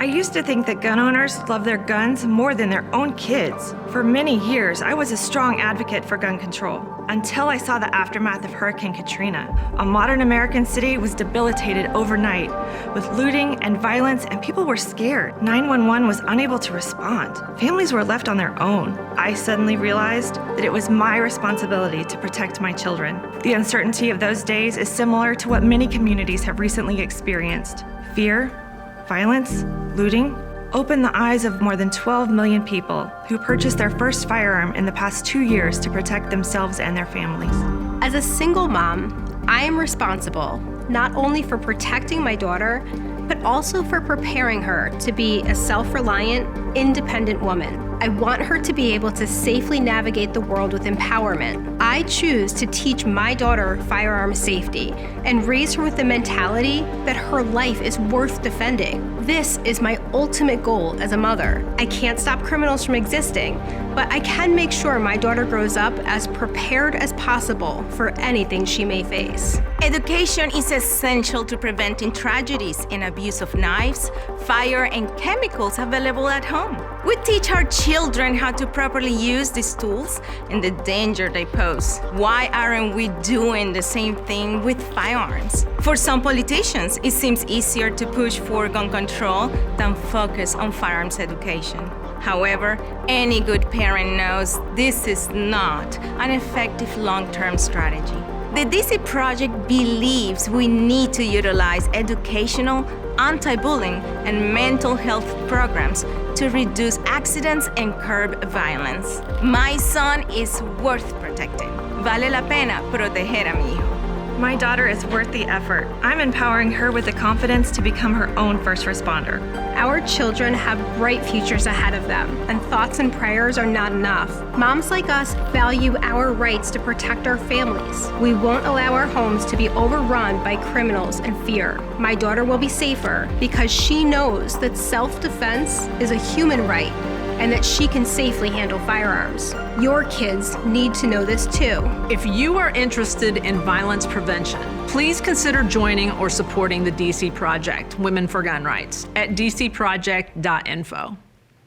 I used to think that gun owners love their guns more than their own kids. For many years, I was a strong advocate for gun control, until I saw the aftermath of Hurricane Katrina. A modern American city was debilitated overnight with looting and violence, and people were scared. 911 was unable to respond. Families were left on their own. I suddenly realized that it was my responsibility to protect my children. The uncertainty of those days is similar to what many communities have recently experienced. Fear, violence, looting, opened the eyes of more than 12 million people who purchased their first firearm in the past 2 years to protect themselves and their families. As a single mom, I am responsible not only for protecting my daughter, but also for preparing her to be a self-reliant, independent woman. I want her to be able to safely navigate the world with empowerment. I choose to teach my daughter firearm safety and raise her with the mentality that her life is worth defending. This is my ultimate goal as a mother. I can't stop criminals from existing, but I can make sure my daughter grows up as prepared as possible for anything she may face. Education is essential to preventing tragedies and abuse of knives, fire, and chemicals available at home. We teach our children how to properly use these tools and the danger they pose. Why aren't we doing the same thing with firearms? For some politicians, it seems easier to push for gun control than focus on firearms education. However, any good parent knows this is not an effective long-term strategy. The DC Project believes we need to utilize educational, anti-bullying, and mental health programs to reduce accidents and curb violence. My son is worth protecting. Vale la pena proteger a mi hijo. My daughter is worth the effort. I'm empowering her with the confidence to become her own first responder. Our children have bright futures ahead of them, and thoughts and prayers are not enough. Moms like us value our rights to protect our families. We won't allow our homes to be overrun by criminals and fear. My daughter will be safer because she knows that self-defense is a human right and that she can safely handle firearms. Your kids need to know this too. If you are interested in violence prevention, please consider joining or supporting the DC Project, Women for Gun Rights, at dcproject.info.